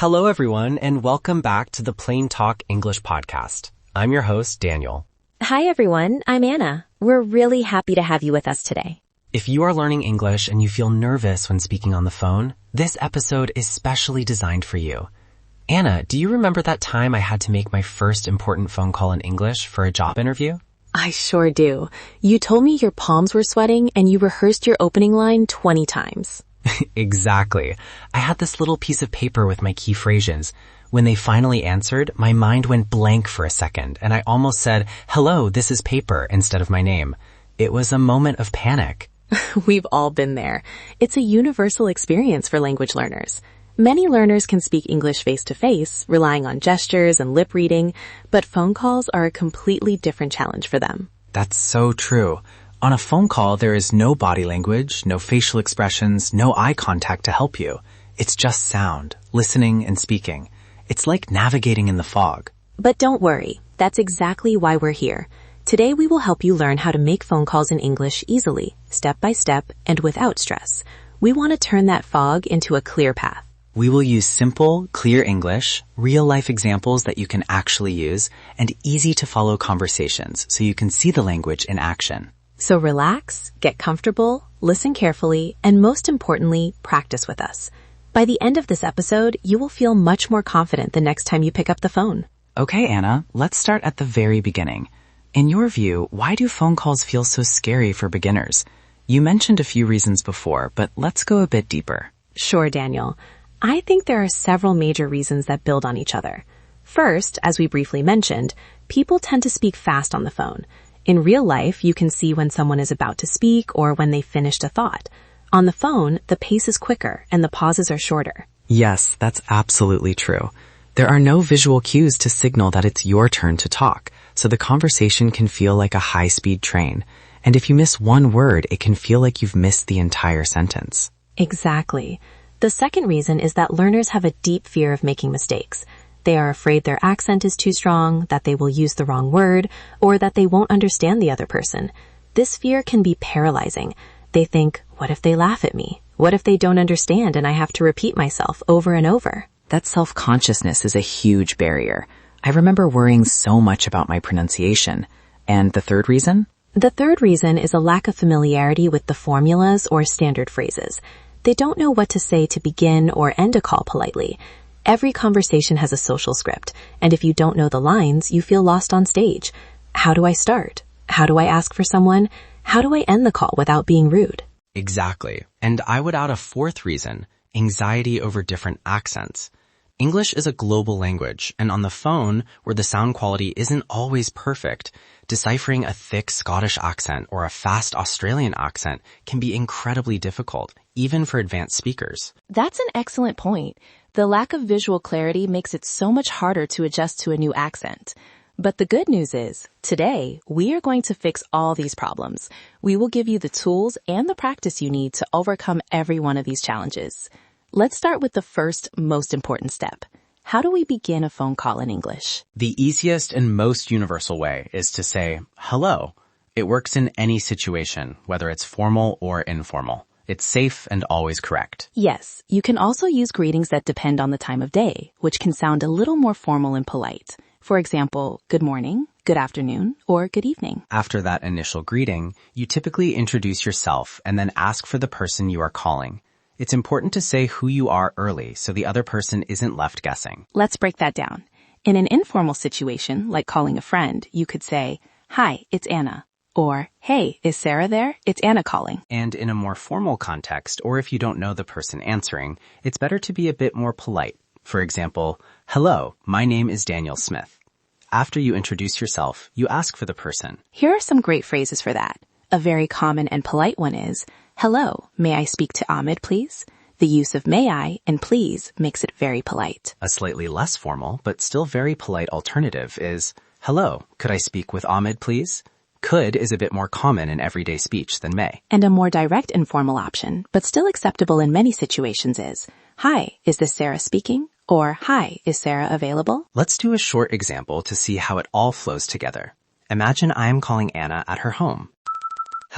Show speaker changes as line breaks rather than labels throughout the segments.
Hello, everyone, and welcome back to the PlainTalk English Podcast. I'm your host, Daniel.
Hi, everyone. I'm Anna. We're really happy to have you with us today.
If you are learning English and you feel nervous when speaking on the phone, this episode is specially designed for you. Anna, do you remember that time I had to make my first important phone call in English for a job interview?
I sure do. You told me your palms were sweating and you rehearsed your opening line 20 times.
Exactly. I had this little piece of paper with my key phrases. When they finally answered, my mind went blank for a second, and I almost said, "Hello, this is paper," instead of my name. It was a moment of panic.
We've all been there. It's a universal experience for language learners. Many learners can speak English face-to-face, relying on gestures and lip reading, but phone calls are a completely different challenge for them.
That's so true. On a phone call, there is no body language, no facial expressions, no eye contact to help you. It's just sound, listening and speaking. It's like navigating in the fog.
But don't worry. That's exactly why we're here. Today we will help you learn how to make phone calls in English easily, step by step, and without stress. We want to turn that fog into a clear path.
We will use simple, clear English, real-life examples that you can actually use, and easy-to-follow conversations so you can see the language in action.
So relax, get comfortable, listen carefully, and most importantly, practice with us. By the end of this episode, you will feel much more confident the next time you pick up the phone.
Okay, Anna, let's start at the very beginning. In your view, why do phone calls feel so scary for beginners? You mentioned a few reasons before, but let's go a bit deeper.
Sure, Daniel. I think there are several major reasons that build on each other. First, as we briefly mentioned, people tend to speak fast on the phone. In real life, you can see when someone is about to speak or when they finished a thought. On the phone, the pace is quicker and the pauses are shorter.
Yes, that's absolutely true. There are no visual cues to signal that it's your turn to talk, so the conversation can feel like a high-speed train. And if you miss one word, it can feel like you've missed the entire sentence.
Exactly. The second reason is that learners have a deep fear of making mistakes. They are afraid their accent is too strong, that they will use the wrong word, or that they won't understand the other person. This fear can be paralyzing. They think, what if they laugh at me? What if they don't understand and I have to repeat myself over and over?
That self-consciousness is a huge barrier. I remember worrying so much about my pronunciation. And the third reason?
The third reason is a lack of familiarity with the formulas or standard phrases. They don't know what to say to begin or end a call politely. Every conversation has a social script, and if you don't know the lines, you feel lost on stage. How do I start? How do I ask for someone? How do I end the call without being rude?
Exactly. And I would add a fourth reason, anxiety over different accents. English is a global language, and on the phone, where the sound quality isn't always perfect, deciphering a thick Scottish accent or a fast Australian accent can be incredibly difficult, even for advanced speakers.
That's an excellent point. The lack of visual clarity makes it so much harder to adjust to a new accent. But the good news is, today, we are going to fix all these problems. We will give you the tools and the practice you need to overcome every one of these challenges. Let's start with the first, most important step. How do we begin a phone call in English?
The easiest and most universal way is to say, hello. It works in any situation, whether it's formal or informal. It's safe and always correct.
Yes, you can also use greetings that depend on the time of day, which can sound a little more formal and polite. For example, good morning, good afternoon, or good evening.
After that initial greeting, you typically introduce yourself and then ask for the person you are calling. It's important to say who you are early so the other person isn't left guessing.
Let's break that down. In an informal situation, like calling a friend, you could say, "Hi, it's Anna." Or, "Hey, is Sarah there? It's Anna calling."
And in a more formal context, or if you don't know the person answering, it's better to be a bit more polite. For example, "Hello, my name is Daniel Smith." After you introduce yourself, you ask for the person.
Here are some great phrases for that. A very common and polite one is, "Hello, may I speak to Ahmed, please?" The use of may I and please makes it very polite.
A slightly less formal, but still very polite alternative is, "Hello, could I speak with Ahmed, please?" Could is a bit more common in everyday speech than may.
And a more direct informal option, but still acceptable in many situations is, "Hi, is this Sarah speaking?" Or, "Hi, is Sarah available?"
Let's do a short example to see how it all flows together. Imagine I am calling Anna at her home.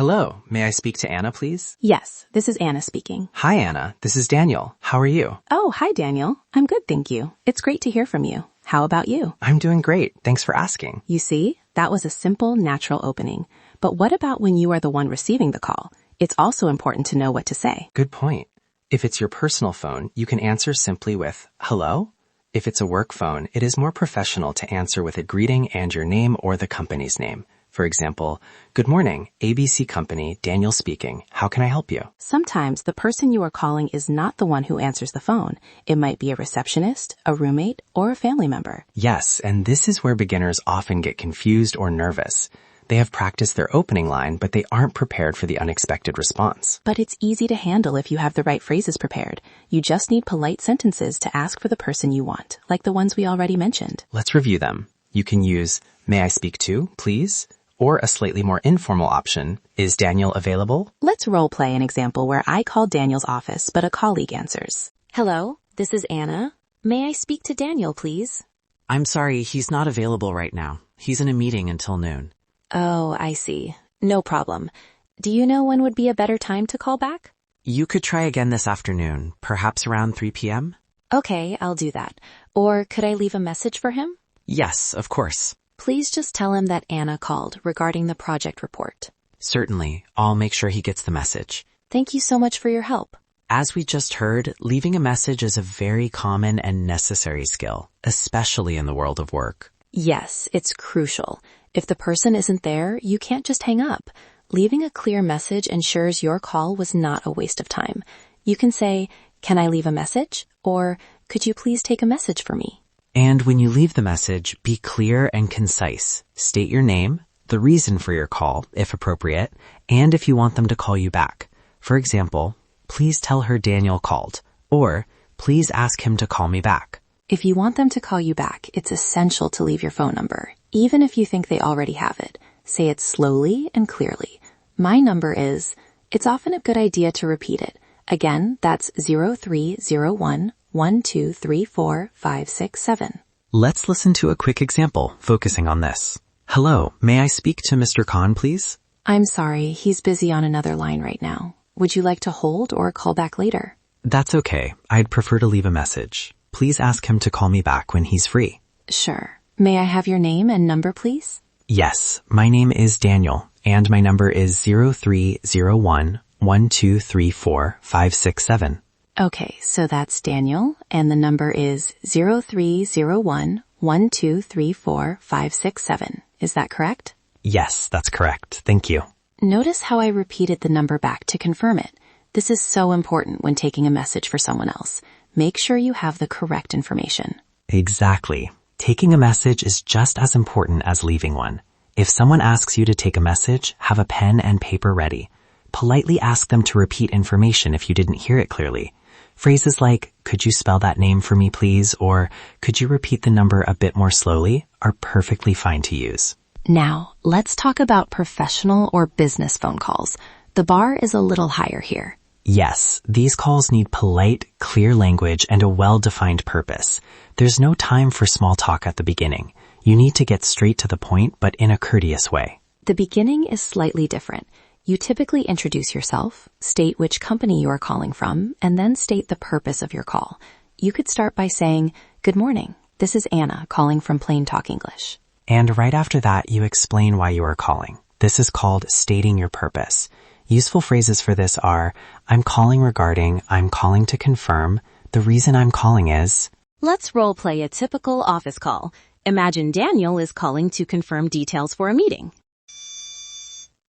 Hello, may I speak to Anna, please?
Yes, this is Anna speaking.
Hi, Anna. This is Daniel. How are you?
Oh, hi, Daniel. I'm good, thank you. It's great to hear from you. How about you?
I'm doing great. Thanks for asking.
You see, that was a simple, natural opening. But what about when you are the one receiving the call? It's also important to know what to say.
Good point. If it's your personal phone, you can answer simply with, hello? If it's a work phone, it is more professional to answer with a greeting and your name or the company's name. For example, good morning, ABC Company, Daniel speaking. How can I help you?
Sometimes the person you are calling is not the one who answers the phone. It might be a receptionist, a roommate, or a family member.
Yes, and this is where beginners often get confused or nervous. They have practiced their opening line, but they aren't prepared for the unexpected response.
But it's easy to handle if you have the right phrases prepared. You just need polite sentences to ask for the person you want, like the ones we already mentioned.
Let's review them. You can use, may I speak to, please? Or a slightly more informal option, is Daniel available?
Let's role play an example where I call Daniel's office, but a colleague answers. Hello, this is Anna. May I speak to Daniel, please?
I'm sorry, he's not available right now. He's in a meeting until noon.
Oh, I see. No problem. Do you know when would be a better time to call back?
You could try again this afternoon, perhaps around 3 p.m.?
Okay, I'll do that. Or could I leave a message for him?
Yes, of course.
Please just tell him that Anna called regarding the project report.
Certainly, I'll make sure he gets the message.
Thank you so much for your help.
As we just heard, leaving a message is a very common and necessary skill, especially in the world of work.
Yes, it's crucial. If the person isn't there, you can't just hang up. Leaving a clear message ensures your call was not a waste of time. You can say, can I leave a message? Or could you please take a message for me?
And when you leave the message, be clear and concise. State your name, the reason for your call, if appropriate, and if you want them to call you back. For example, please tell her Daniel called, or please ask him to call me back.
If you want them to call you back, it's essential to leave your phone number, even if you think they already have it. Say it slowly and clearly. My number is, it's often a good idea to repeat it. Again, that's 0301 1234 567.
Let's listen to a quick example focusing on this. Hello, may I speak to Mr. Khan, please?
I'm sorry, he's busy on another line right now. Would you like to hold or call back later?
That's okay. I'd prefer to leave a message. Please ask him to call me back when he's free.
Sure. May I have your name and number, please?
Yes, my name is Daniel, and my number is 0301 1234 567.
Okay, so that's Daniel, and the number is 0301 1234 567. Is that correct?
Yes, that's correct. Thank you.
Notice how I repeated the number back to confirm it. This is so important when taking a message for someone else. Make sure you have the correct information.
Exactly. Taking a message is just as important as leaving one. If someone asks you to take a message, have a pen and paper ready. Politely ask them to repeat information if you didn't hear it clearly. Phrases like, could you spell that name for me, please? Or could you repeat the number a bit more slowly? Are perfectly fine to use.
Now, let's talk about professional or business phone calls. The bar is a little higher here.
Yes, these calls need polite, clear language and a well-defined purpose. There's no time for small talk at the beginning. You need to get straight to the point, but in a courteous way.
The beginning is slightly different. You typically introduce yourself, state which company you are calling from, and then state the purpose of your call. You could start by saying, good morning, this is Anna calling from PlainTalk English.
And right after that, you explain why you are calling. This is called stating your purpose. Useful phrases for this are, I'm calling regarding, I'm calling to confirm, the reason I'm calling is...
Let's role play a typical office call. Imagine Daniel is calling to confirm details for a meeting.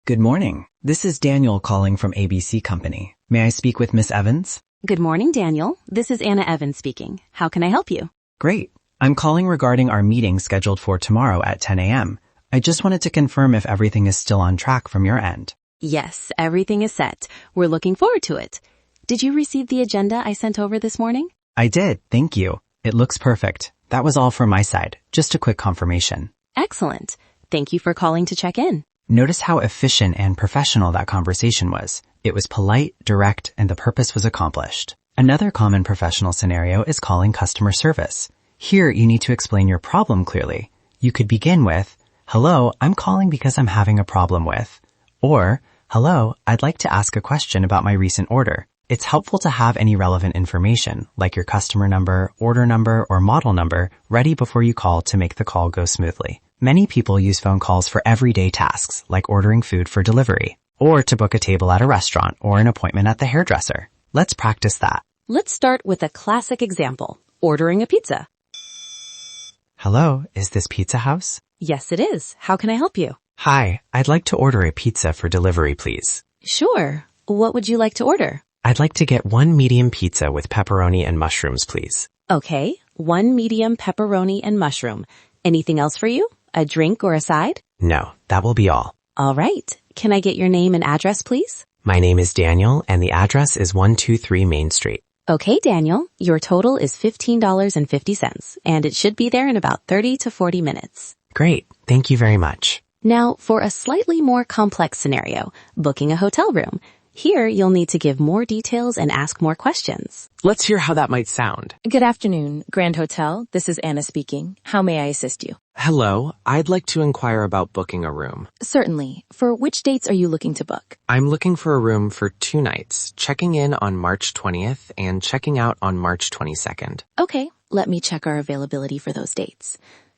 Good morning. This is Daniel calling from ABC Company. May I speak with Miss Evans?
Good morning, Daniel. This is Anna Evans speaking. How can I help you?
Great. I'm calling regarding our meeting scheduled for tomorrow at 10 a.m. I just wanted to confirm if everything is still on track from your end.
Yes, everything is set. We're looking forward to it. Did you receive the agenda I sent over this morning?
I did, thank you. It looks perfect. That was all from my side. Just a quick confirmation.
Excellent. Thank you for calling to check in.
Notice how efficient and professional that conversation was. It was polite, direct, and the purpose was accomplished. Another common professional scenario is calling customer service. Here, you need to explain your problem clearly. You could begin with, hello, I'm calling because I'm having a problem with, or,
Hello, I'd like to ask a question about my recent order. It's helpful to have any relevant information, like your customer number, order number, or model number, ready before you call to make the call go smoothly. Many people use phone calls for everyday tasks, like ordering food for delivery, or to book a table at a restaurant or an appointment at the hairdresser. Let's practice that.
Let's start with a classic example, ordering a pizza.
Hello, is this Pizza House?
Yes, it is. How can I help you?
Hi, I'd like to order a pizza for delivery, please.
Sure. What would you like to order?
I'd like to get one medium pizza with pepperoni and mushrooms, please.
Okay, 1 medium pepperoni and mushroom. Anything else for you? A drink or a side?
No, that will be all.
All right. Can I get your name and address, please?
My name is Daniel, and the address is 123 Main Street.
Okay, Daniel, your total is $15.50, and it should be there in about 30 to 40 minutes.
Great. Thank you very much.
Now, for a slightly more complex scenario, booking a hotel room. Here, you'll need to give more details and ask more questions.
Let's hear how that might sound.
Good afternoon, Grand Hotel. This is Anna speaking. How may I assist you?
Hello, I'd like to inquire about booking a room.
Certainly. For which dates are you looking to book?
I'm looking for a room for 2 nights, checking in on March 20th and checking out on March 22nd.
Okay, let me check our availability for those dates.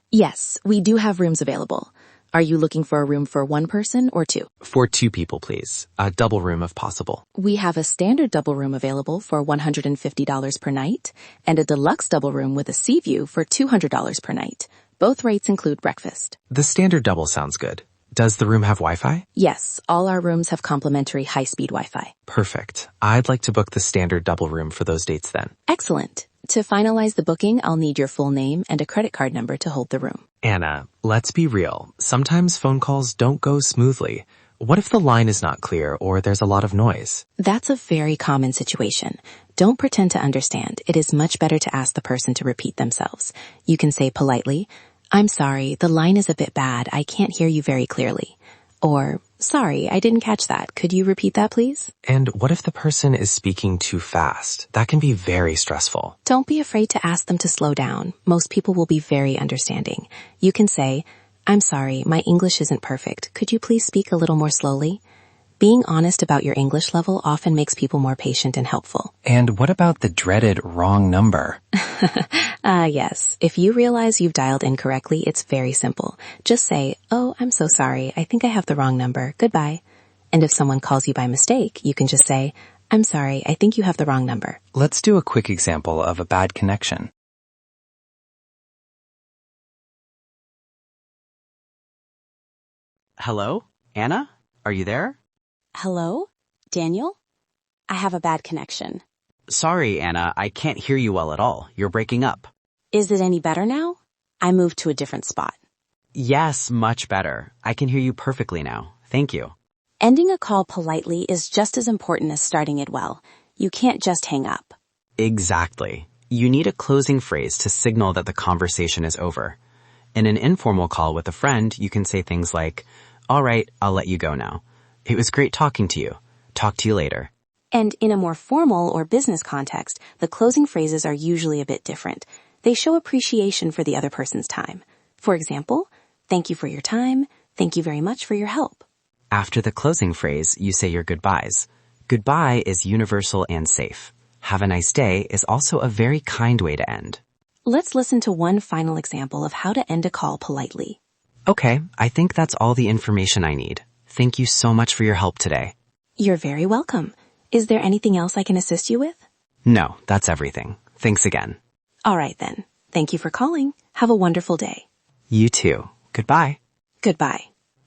Yes, we do have rooms available. Are you looking for a room for 1 person or 2?
For 2 people, please. A double room if possible.
We have a standard double room available for $150 per night and a deluxe double room with a sea view for $200 per night. Both rates include breakfast.
The standard double sounds good. Does the room have Wi-Fi?
Yes, all our rooms have complimentary high-speed Wi-Fi.
Perfect. I'd like to book the standard double room for those dates then.
Excellent. To finalize the booking, I'll need your full name and a credit card number to hold the room.
Anna, let's be real. Sometimes phone calls don't go smoothly. What if the line is not clear or there's a lot of noise?
That's a very common situation. Don't pretend to understand. It is much better to ask the person to repeat themselves. You can say politely, "I'm sorry, the line is a bit bad. I can't hear you very clearly." Or, "Sorry, I didn't catch that. Could you repeat that, please?"
And what if the person is speaking too fast? That can be very stressful.
Don't be afraid to ask them to slow down. Most people will be very understanding. You can say, "I'm sorry, my English isn't perfect. Could you please speak a little more slowly?" Being honest about your English level often makes people more patient and helpful.
And what about the dreaded wrong number?
Yes. If you realize you've dialed incorrectly, it's very simple. Just say, "Oh, I'm so sorry. I think I have the wrong number. Goodbye." And if someone calls you by mistake, you can just say, "I'm sorry. I think you have the wrong number."
Let's do a quick example of a bad connection.
Hello? Anna? Are you there?
Hello? Daniel? I have a bad connection.
Sorry, Anna, I can't hear you well at all. You're breaking up.
Is it any better now? I moved to a different spot.
Yes, much better. I can hear you perfectly now. Thank you.
Ending a call politely is just as important as starting it well. You can't just hang up.
Exactly. You need a closing phrase to signal that the conversation is over. In an informal call with a friend, you can say things like, "All right, I'll let you go now. It was great talking to you. Talk to you later."
And in a more formal or business context, the closing phrases are usually a bit different. They show appreciation for the other person's time. For example, "Thank you for your time. Thank you very much for your help."
After the closing phrase, you say your goodbyes. Goodbye is universal and safe. Have a nice day is also a very kind way to end.
Let's listen to one final example of how to end a call politely.
Okay, I think that's all the information I need. Thank you so much for your help today.
You're very welcome. Is there anything else I can assist you with?
No, that's everything. Thanks again.
All right then. Thank you for calling. Have a wonderful day.
You too. Goodbye.
Goodbye.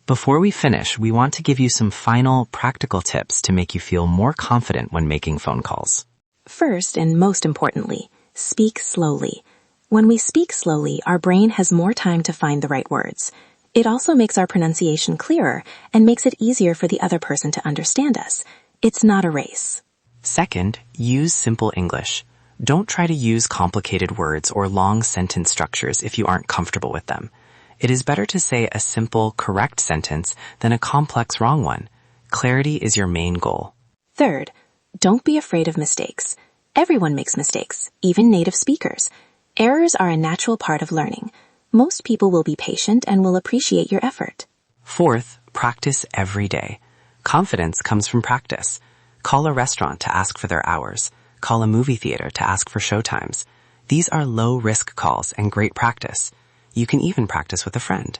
Before we finish, we want to give you some final practical tips to make you feel more confident when making phone calls.
First, and most importantly, speak slowly. When we speak slowly, our brain has more time to find the right words. It also makes our pronunciation clearer and makes it easier for the other person to understand us. It's not a race.
Second, use simple English. Don't try to use complicated words or long sentence structures if you aren't comfortable with them. It is better to say a simple, correct sentence than a complex wrong one. Clarity is your main goal.
Third, don't be afraid of mistakes. Everyone makes mistakes, even native speakers. Errors are a natural part of learning. Most people will be patient and will appreciate your effort.
Fourth, practice every day. Confidence comes from practice. Call a restaurant to ask for their hours. Call a movie theater to ask for showtimes. These are low-risk calls and great practice. You can even practice with a friend.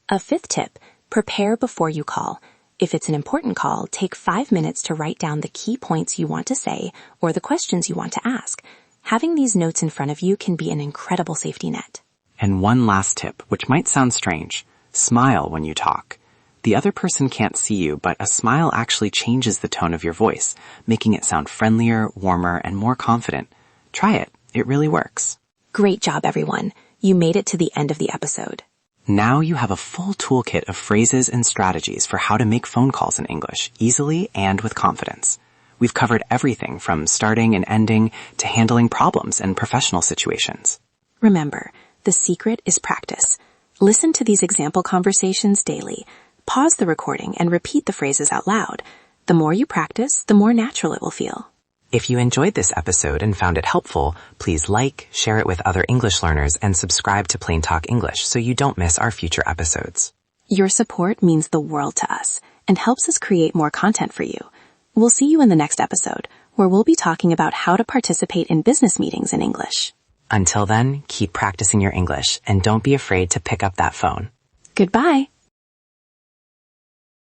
A fifth tip, prepare before you call. If it's an important call, take 5 minutes to write down the key points you want to say or the questions you want to ask. Having these notes in front of you can be an incredible safety net.
And one last tip, which might sound strange. Smile when you talk. The other person can't see you, but a smile actually changes the tone of your voice, making it sound friendlier, warmer, and more confident. Try it. It really works.
Great job, everyone. You made it to the end of the episode.
Now you have a full toolkit of phrases and strategies for how to make phone calls in English, easily and with confidence. We've covered everything from starting and ending to handling problems and professional situations.
Remember, the secret is practice. Listen to these example conversations daily. Pause the recording and repeat the phrases out loud. The more you practice, the more natural it will feel.
If you enjoyed this episode and found it helpful, please like, share it with other English learners, and subscribe to PlainTalk English so you don't miss our future episodes.
Your support means the world to us and helps us create more content for you. We'll see you in the next episode, where we'll be talking about how to participate in business meetings in English.
Until then, keep practicing your English and don't be afraid to pick up that phone.
Goodbye.